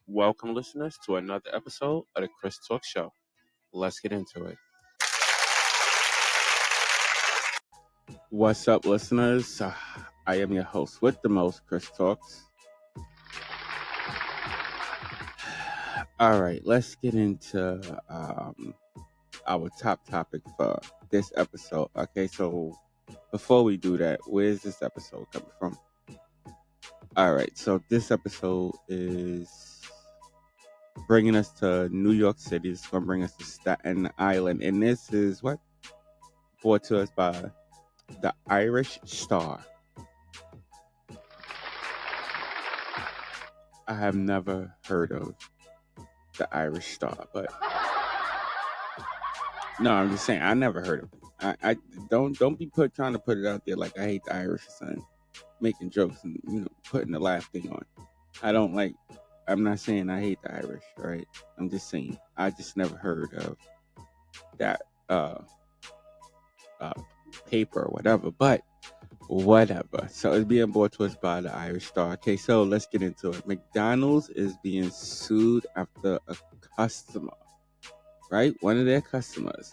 Welcome, listeners, to another episode of the Chris Talk Show. Let's get into it. What's up, listeners? I am your host with the most, Chris Talks. All right, let's get into our top topic for this episode. Okay, so before we do that, where's this episode coming from? All right, so this episode is bringing us to New York City. It's going to bring us to Staten Island. And this is what? Brought to us by the Irish Star. I have never heard of the Irish Star, but no, I'm just saying I never heard of it. I don't be trying to put it out there like I hate the Irish or something, making jokes and putting the laugh thing on. I'm not saying I hate the Irish, right? I'm just saying I just never heard of that paper or whatever, but whatever. So it's being brought to us by the Irish Star. Okay, so let's get into it. McDonald's is being sued after a customer, right? One of their customers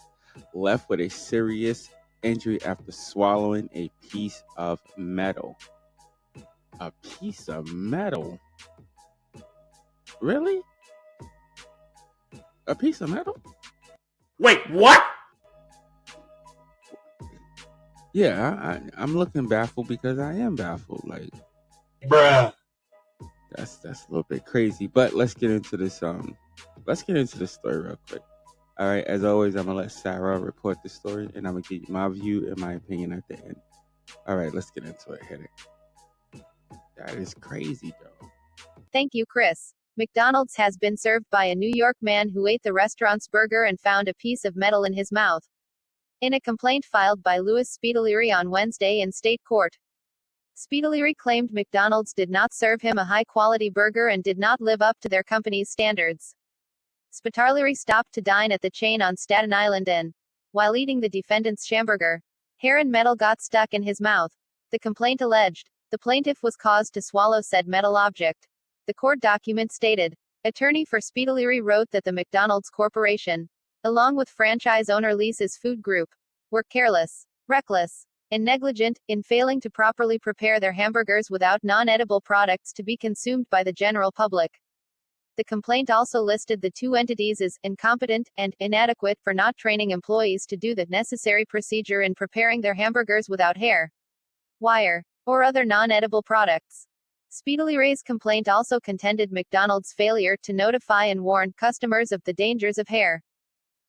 left with a serious injury after swallowing a piece of metal. A piece of metal? Really? A piece of metal? Wait, what? Yeah, I'm looking baffled because I am baffled. Like, Bruh. that's a little bit crazy. But let's get into this. Let's get into this story real quick. All right, as always, I'm gonna let Sarah report the story, and I'm gonna give you my view and my opinion at the end. All right, let's get into it. Hit it. That is crazy, though. Thank you, Chris. McDonald's has been served by a New York man who ate the restaurant's burger and found a piece of metal in his mouth. In a complaint filed by Louis Speedaleary on Wednesday in state court, Speedaleary claimed McDonald's did not serve him a high-quality burger and did not live up to their company's standards. Speedaleary stopped to dine at the chain on Staten Island and, while eating the defendant's hamburger, hair and metal got stuck in his mouth. The complaint alleged the plaintiff was caused to swallow said metal object. The court document stated. Attorney for Speedaleary wrote that the McDonald's Corporation, along with franchise owner Lisa's Food Group, were careless, reckless, and negligent in failing to properly prepare their hamburgers without non-edible products to be consumed by the general public. The complaint also listed the two entities as incompetent and inadequate for not training employees to do the necessary procedure in preparing their hamburgers without hair, wire, or other non-edible products. Speedaleary's complaint also contended McDonald's failure to notify and warn customers of the dangers of hair,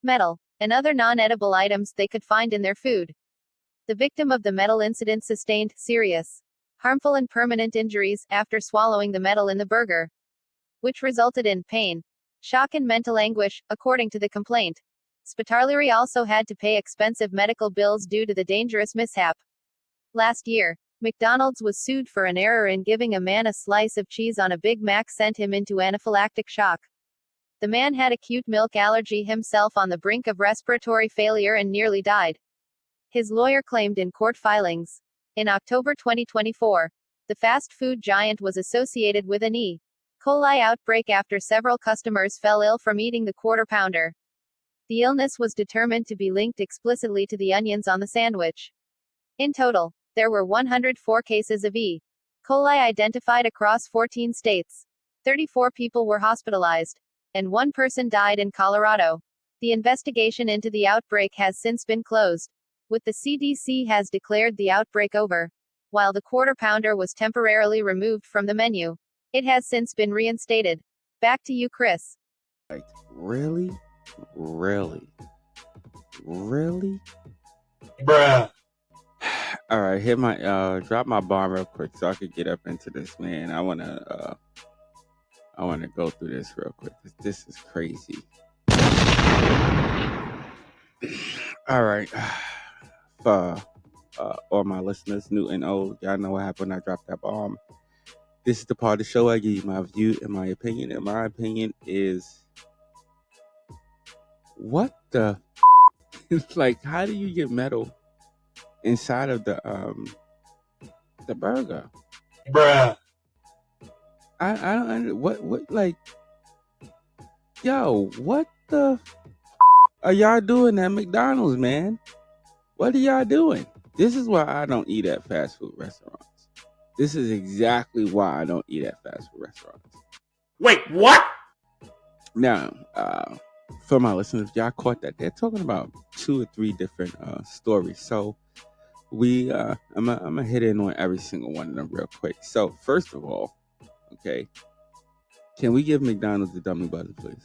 metal, and other non-edible items they could find in their food. The victim of the metal incident sustained serious, harmful and permanent injuries after swallowing the metal in the burger, which resulted in pain, shock and mental anguish, according to the complaint. Speedaleary also had to pay expensive medical bills due to the dangerous mishap. Last year, McDonald's was sued for an error in giving a man a slice of cheese on a Big Mac sent him into anaphylactic shock. The man had acute milk allergy himself on the brink of respiratory failure and nearly died. His lawyer claimed in court filings. In October 2024, the fast food giant was associated with an E. coli outbreak after several customers fell ill from eating the Quarter Pounder. The illness was determined to be linked explicitly to the onions on the sandwich. In total, there were 104 cases of E. coli identified across 14 states. 34 people were hospitalized, and one person died in Colorado. The investigation into the outbreak has since been closed, with the CDC has declared the outbreak over. While the Quarter Pounder was temporarily removed from the menu, it has since been reinstated. Back to you, Chris. Like, really? Really? Really? Bruh. All right, hit my drop my bomb real quick so I could get up into this, man. I wanna go through this real quick because this is crazy. All right, for all my listeners, new and old, y'all know what happened when I dropped that bomb. This is the part of the show I give you my view and my opinion, and my opinion is, what the like, how do you get metal inside of the burger? Bruh. I don't what like Yo, what the are y'all doing at McDonald's, man? What are y'all doing? This is why I don't eat at fast food restaurants. This is exactly why I don't eat at fast food restaurants. Wait, what? Now, for my listeners, if y'all caught that, they're talking about 2 or 3 different stories. So I'm gonna hit in on every single one of them real quick. So first of all, okay, can we give McDonald's the dummy buzzer, please?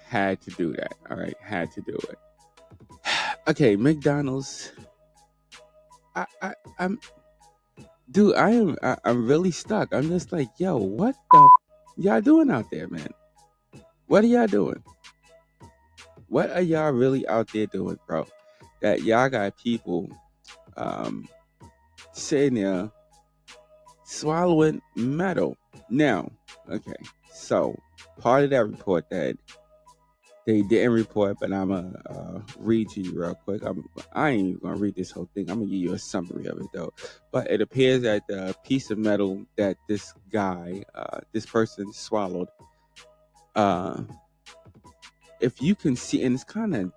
Had to do that. All right, had to do it. Okay, McDonald's. I'm, dude. I'm really stuck. I'm just like, yo, what the y'all doing out there, man? What are y'all doing? What are y'all really out there doing, bro? That y'all got people sitting there swallowing metal. Now, okay, so part of that report that they didn't report, but I'm gonna read to you real quick. I ain't even gonna read this whole thing. I'm gonna give you a summary of it though. But it appears that the piece of metal that this guy, this person swallowed, if you can see, and it's kind of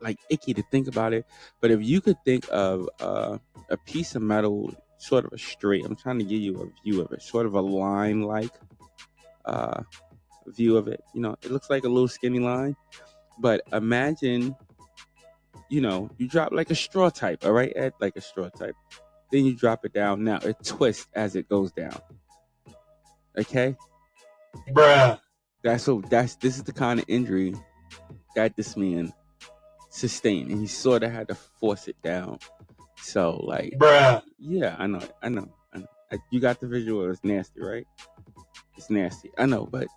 like icky to think about it, but if you could think of a piece of metal, sort of a straight, I'm trying to give you a view of it, sort of a line like view of it. You know, it looks like a little skinny line, but imagine, you know, you drop like a straw type, all right, Ed, like a straw type. Then you drop it down. Now it twists as it goes down. Okay, Bruh. this is the kind of injury that this man sustained, and he sort of had to force it down. So like, Bruh. yeah, I know. You got the visual. It's nasty, right? It's nasty. I know, but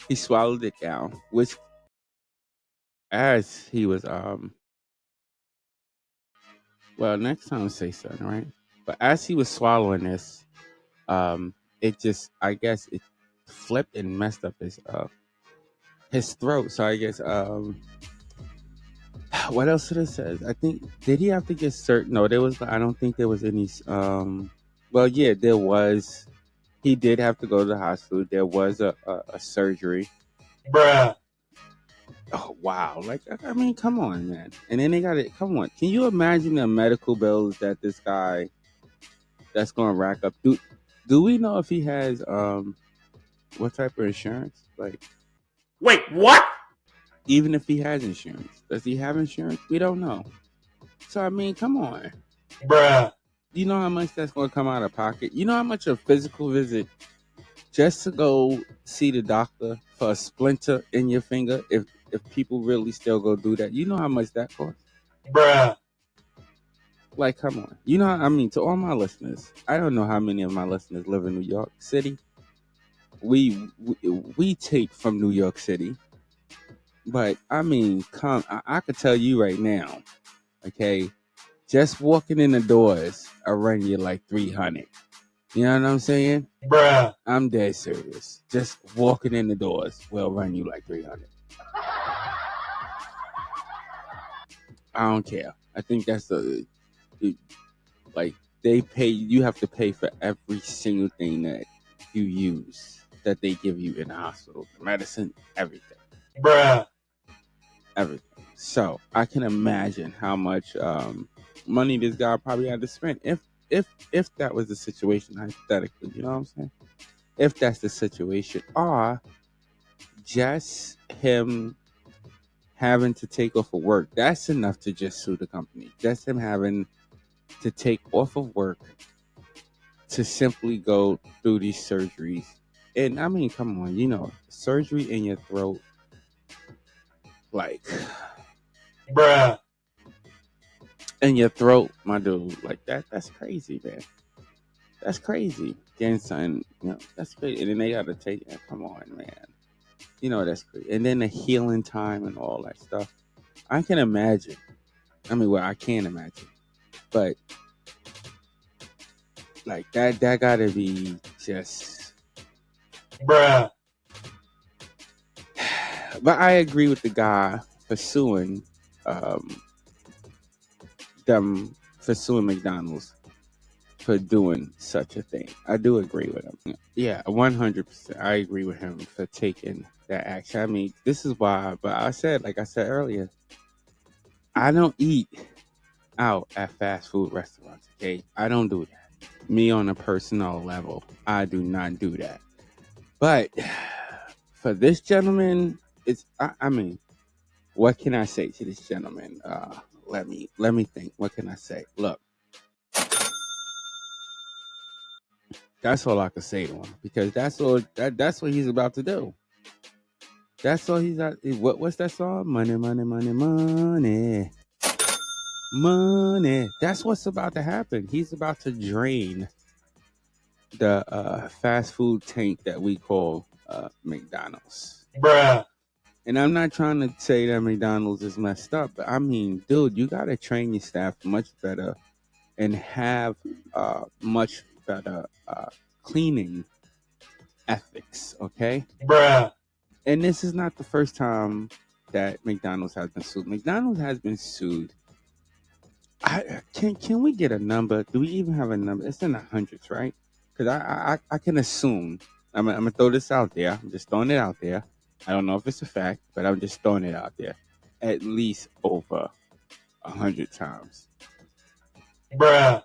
he swallowed it down, which as he was well, next time say something, right? But as he was swallowing this, it just, I guess it flipped and messed up his throat. So I guess what else did it say? I think, did he have to get certain? No, there was, I don't think there was any well, yeah, there was. He did have to go to the hospital. There was a surgery. Bruh. Oh wow! Like, I mean, come on, man. And then they got it. Come on, can you imagine the medical bills that this guy that's going to rack up? Do we know if he has what type of insurance? Like, Wait, what? even if he has insurance, does he have insurance? We don't know. So I mean, come on. Bruh. You know how much that's going to come out of pocket? You know how much a physical visit just to go see the doctor for a splinter in your finger, if people really still go do that, you know how much that costs? Bruh. Like, come on. You know, I mean, to all my listeners, I don't know how many of my listeners live in New York City. We tape from New York City, but I mean, I could tell you right now, okay, just walking in the doors, I run you like 300. You know what I'm saying? Bruh. I'm dead serious. Just walking in the doors will run you like 300. I don't care. I think that's like, they pay. You have to pay for every single thing that you use, that they give you in the hospital, the medicine, everything, Bruh. everything. So I can imagine how much money this guy probably had to spend if that was the situation, hypothetically. You know what I'm saying? If that's the situation, or just him having to take off of work, that's enough to just sue the company. Just him having to take off of work to simply go through these surgeries. And I mean, come on, you know, surgery in your throat, like, Bruh. in your throat, my dude, like that's crazy, man. That's crazy. Getting something, you know, that's crazy. And then they gotta take it. Come on, man. You know, that's crazy. And then the healing time and all that stuff. I can imagine. I mean, well, I can't imagine. But like that gotta be just. Bruh. But I agree with the guy for suing them, for suing McDonald's for doing such a thing. I do agree with him. Yeah, 100%. I agree with him for taking that action. I mean, this is why, but like I said earlier, I don't eat out at fast food restaurants, okay? I don't do that. Me on a personal level, I do not do that. But for this gentleman, I mean, what can I say to this gentleman? Let me think. What can I say? Look, that's all I can say to him because that's what he's about to do. That's all he's at. What's that song? Money, money, money, money, money. That's what's about to happen. He's about to drain the fast food tank that we call McDonald's. Bruh. And I'm not trying to say that McDonald's is messed up, but I mean, dude, you gotta train your staff much better and have much better cleaning ethics, okay? Bruh. And this is not the first time that McDonald's has been sued. McDonald's has been sued. Can we get a number? Do we even have a number? It's in the hundreds, right? Because I can assume. I'm gonna throw this out there. I'm just throwing it out there. I don't know if it's a fact, but I'm just throwing it out there. At least over 100 times. Bruh.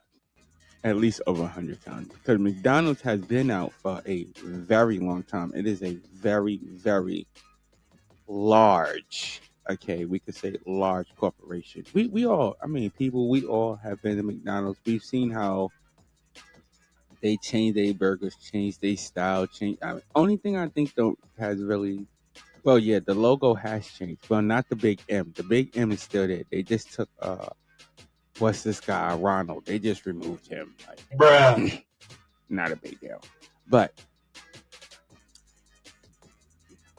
At least over 100 times. Because McDonald's has been out for a very long time. It is a very, very large, okay, we could say large corporation. We all, I mean, people, we all have been to McDonald's. We've seen how they change their burgers, change their style, change. Only thing I think though has really, well, yeah, the logo has changed. Well, not the big M. The big M is still there. They just took what's this guy, Ronald? They just removed him. Like, Bruh. not a big deal. But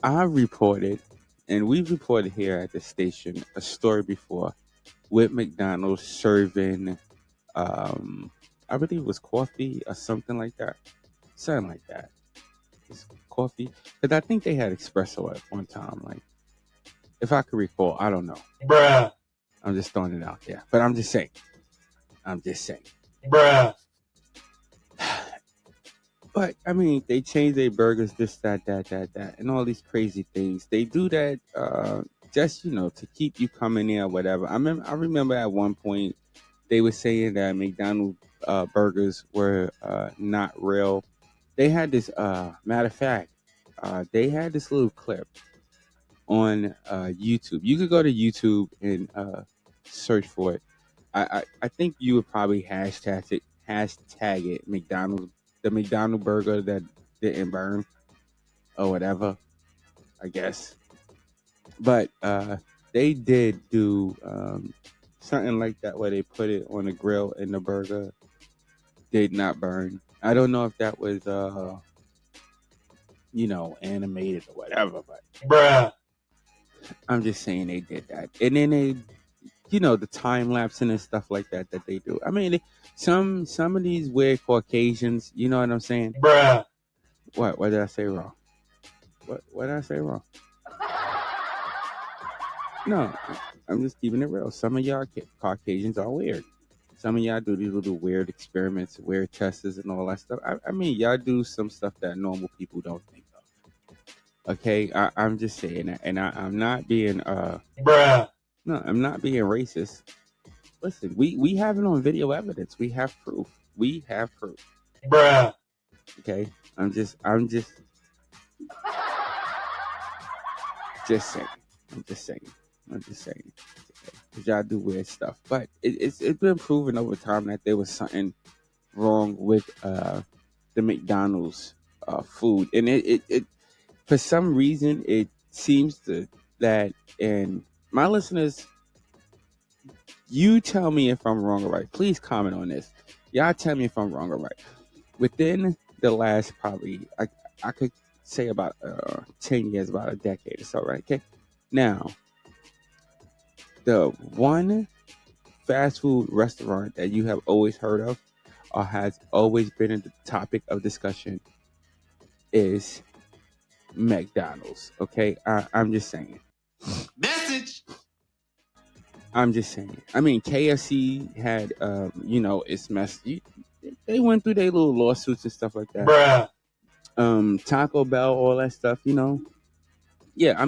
I reported, and we've reported here at the station, a story before with McDonald's serving, I believe it was coffee or something like that. Something like that. It's coffee. Because I think they had espresso at one time. Like, if I could recall, I don't know. Bruh. I'm just throwing it out there. But I'm just saying. Bruh. But I mean, they change their burgers, this, that, and all these crazy things. They do that just to keep you coming in or whatever. I remember at one point they were saying that McDonald's burgers were not real. They had this matter of fact, they had this little clip on YouTube. You could go to YouTube and search for it. I think you would probably hashtag it McDonald's, the McDonald's burger that didn't burn or whatever, I guess. But they did do something like that where they put it on the grill and the burger did not burn. I don't know if that was animated or whatever, but Bruh. I'm just saying they did that. And then they, the time lapsing and stuff like that they do. I mean, some of these weird Caucasians, you know what I'm saying? Bruh. What did I say wrong? What did I say wrong? No, I'm just keeping it real. Some of y'all Caucasians are weird. Some of y'all do these little weird experiments, weird tests, and all that stuff. I mean, y'all do some stuff that normal people don't think of. Okay, I'm just saying that, and I'm not being Bruh. no, I'm not being racist. Listen, we have it on video evidence. We have proof. Bruh. Okay, I'm just saying. I'm just saying. Because y'all do weird stuff. But it's been proven over time that there was something wrong with the McDonald's food. And it for some reason, it seems that, and my listeners, you tell me if I'm wrong or right. Please comment on this. Y'all tell me if I'm wrong or right. Within the last probably, I could say about 10 years, about a decade or so, right? Okay. Now, the one fast food restaurant that you have always heard of or has always been the topic of discussion is McDonald's. Okay. I'm just saying. Message. I'm just saying. I mean, KFC had, it's messy. they went through their little lawsuits and stuff like that. Bruh. Taco Bell, all that stuff, you know. Yeah,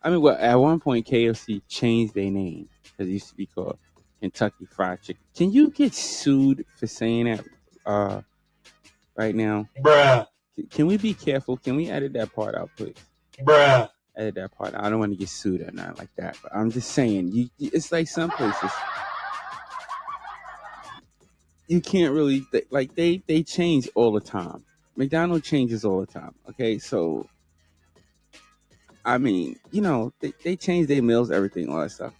well, at one point KFC changed their name because it used to be called Kentucky Fried Chicken. Can you get sued for saying that right now? Bruh. Can we be careful? Can we edit that part out, please? Bruh. Edit that part. I don't want to get sued or not like that, but I'm just saying, it's like some places you can't really like they change all the time. McDonald's changes all the time. Okay, so I mean, you know, they change their meals, everything, all that stuff.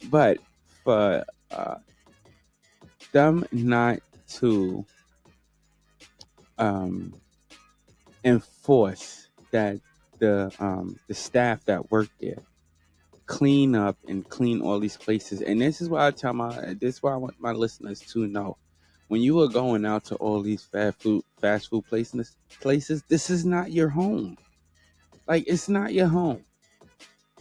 But for them not to um, enforce that the staff that work there clean up and clean all these places, and this is why this is why I want my listeners to know. When you are going out to all these fast food places, this is not your home. Like, it's not your home.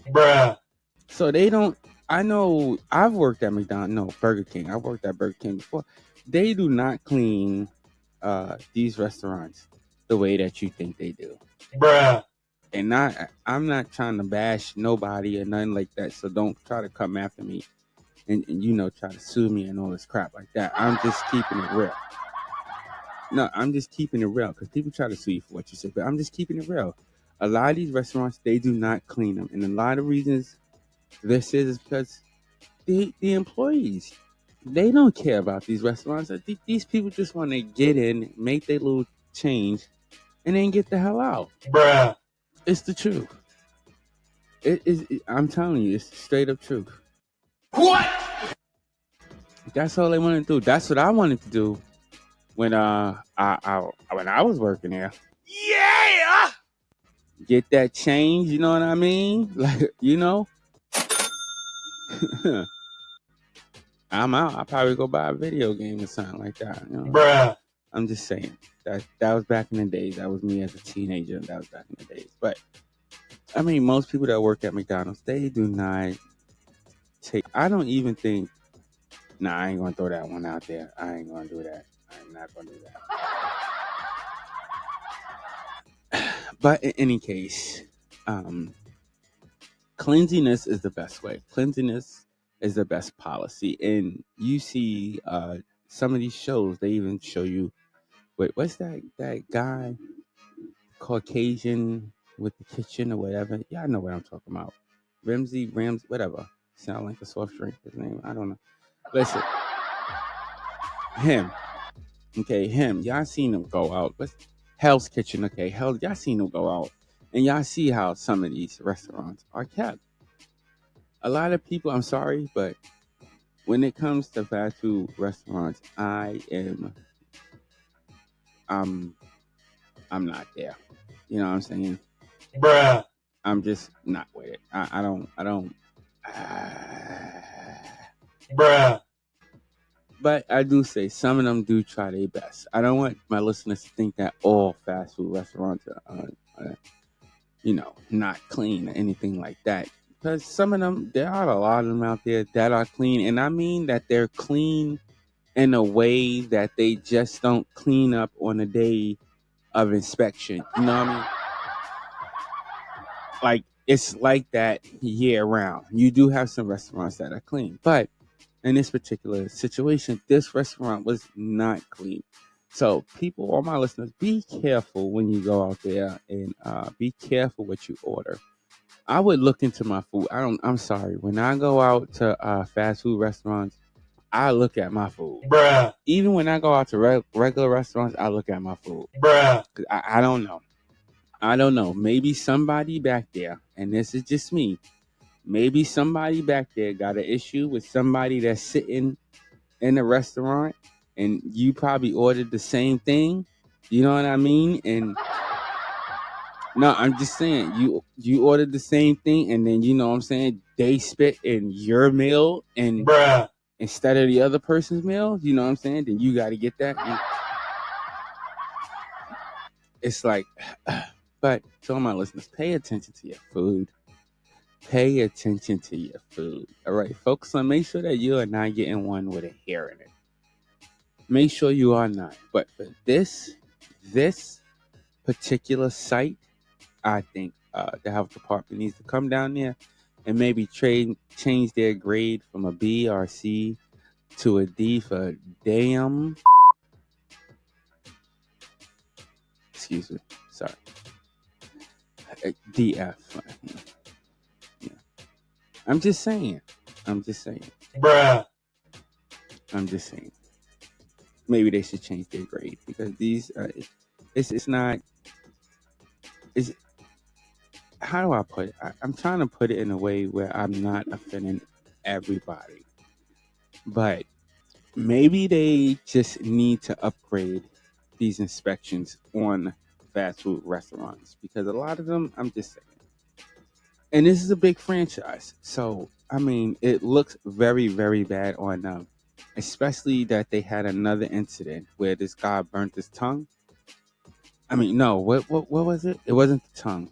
Bruh. So they don't. I know I've worked at McDonald's, no, Burger King. I've worked at Burger King before. They do not clean these restaurants the way that you think they do. Bruh. And I'm not trying to bash nobody or nothing like that. So don't try to come after me and you know, try to sue me and all this crap like that. I'm just keeping it real. No, I'm just keeping it real because people try to sue you for what you say, but I'm just keeping it real. A lot of these restaurants, they do not clean them, and a lot of reasons this is because the employees, they don't care about these restaurants. I think these people just want to get in, make their little change, and then get the hell out. Bruh. It's the truth. I'm telling you, it's straight up truth. What? That's all they want to do. That's what I wanted to do when when I was working there. Yeah. Get that change, you know what I mean? Like, you know. I'm out. I'll probably go buy a video game or something like that. You know? Bruh. I'm just saying that was back in the days. That was me as a teenager. That was back in the days. But I mean, most people that work at McDonald's, they do not take. I don't even think. Nah, I ain't gonna throw that one out there. I ain't gonna do that. I'm not gonna do that. But in any case, cleanliness is the best way. Cleanliness is the best policy. And you see some of these shows, they even show you, wait, what's that guy, Caucasian with the kitchen or whatever? Yeah, I know what I'm talking about. Ramsey, whatever. Sound like a soft drink, his name. I don't know. Listen, him. Okay, him. Y'all seen him go out. What's Hell's Kitchen? Okay, y'all seen him go out. And y'all see how some of these restaurants are kept. A lot of people, I'm sorry, but when it comes to fast food restaurants, I'm not there. You know what I'm saying? Bruh. I'm just not with it. I don't. Bruh. But I do say some of them do try their best. I don't want my listeners to think that all fast food restaurants are you know, not clean or anything like that. Because some of them, there are a lot of them out there that are clean. And I mean that they're clean in a way that they just don't clean up on the day of inspection. You know what I mean? Like, it's like that year round. You do have some restaurants that are clean. But in this particular situation, this restaurant was not clean. So people, all my listeners, be careful when you go out there and be careful what you order. I would look into my food. I'm sorry. When I go out to fast food restaurants, I look at my food. Bruh. Even when I go out to regular restaurants, I look at my food. Bruh. 'Cause I don't know. I don't know. Maybe somebody back there, and this is just me. Maybe somebody back there got an issue with somebody that's sitting in a restaurant, and you probably ordered the same thing. You know what I mean? And no, I'm just saying you ordered the same thing, and then you know what I'm saying, they spit in your meal and Bruh. instead of the other person's meal. You know what I'm saying? Then you got to get that. And it's like, but to all my listeners, pay attention to your food. Pay attention to your food. All right, focus on, make sure that you are not getting one with a hair in it. make sure you are not. But for this particular site, I think the health department needs to come down there and maybe change their grade from a B or C to a D for damn. Excuse me. Sorry. DF. Yeah. I'm just saying. Bruh. I'm just saying. Maybe they should change their grade because these. It's not. It's how do I put it? I'm trying to put it in a way where I'm not offending everybody, but maybe they just need to upgrade these inspections on fast food restaurants because a lot of them, I'm just saying, and this is a big franchise, so I mean, it looks very, very bad on them, especially that they had another incident where this guy burnt his tongue. I mean, no, what was it? It wasn't the tongue.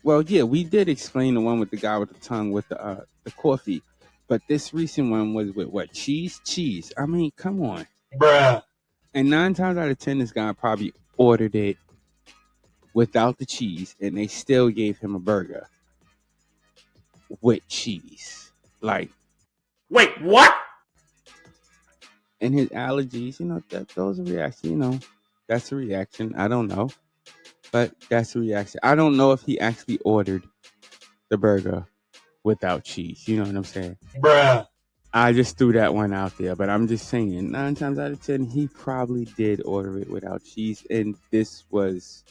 Well, yeah, we did explain the one with the guy with the tongue with the coffee, but this recent one was with what? Cheese. I mean, come on. Bruh. And 9 times out of 10, this guy probably ordered it without the cheese, and they still gave him a burger with cheese. Like, Wait, what? and his allergies, those are reactions. That's a reaction. I don't know, but that's a reaction. I don't know if he actually ordered the burger without cheese. You know what I'm saying? Bruh. I just threw that one out there, but I'm just saying 9 times out of 10, he probably did order it without cheese, and this was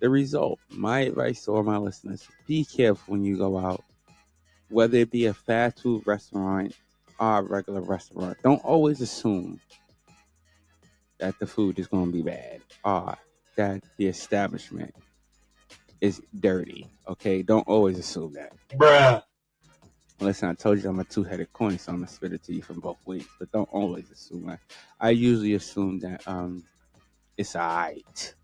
the result. My advice to all my listeners: be careful when you go out, whether it be a fast food restaurant or a regular restaurant. Don't always assume that the food is going to be bad or that the establishment is dirty. Okay, don't always assume that. Bruh. Listen, I told you I'm a two-headed coin, so I'm gonna spit it to you from both ways. But don't always assume that. I usually assume that it's alright.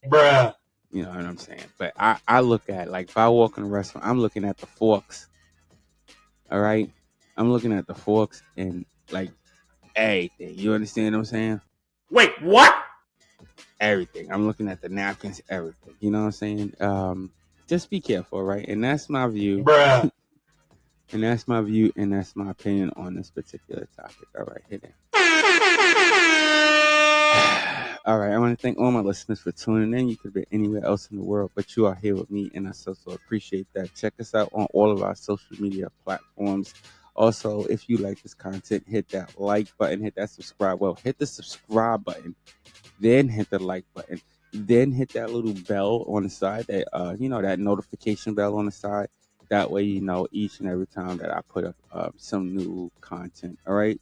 Bruh. You know what I'm saying? But I look at, like, if I walk in a restaurant, I'm looking at the forks. All right, I'm looking at the forks and like everything. You understand what I'm saying? Wait, what? Everything. I'm looking at the napkins. Everything. You know what I'm saying? Just be careful, right? And that's my view. Bruh. And that's my view, and that's my opinion on this particular topic. All right, hit it. All right, I want to thank all my listeners for tuning in. You could be anywhere else in the world, but you are here with me, and I so appreciate that. Check us out on all of our social media platforms. Also, if you like this content, hit that like button, hit that subscribe. Well, hit the subscribe button, then hit the like button, then hit that little bell on the side, that that notification bell on the side. That way, you know each and every time that I put up some new content. All right.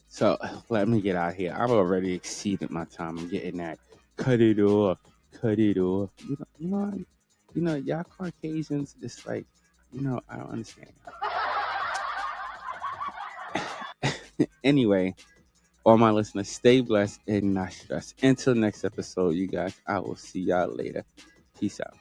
So let me get out here. I've already exceeded my time. I'm getting that. Cut it off. Cut it off. Y'all Caucasians, it's like, I don't understand. Anyway, all my listeners, stay blessed and not stressed. Until next episode, you guys, I will see y'all later. Peace out.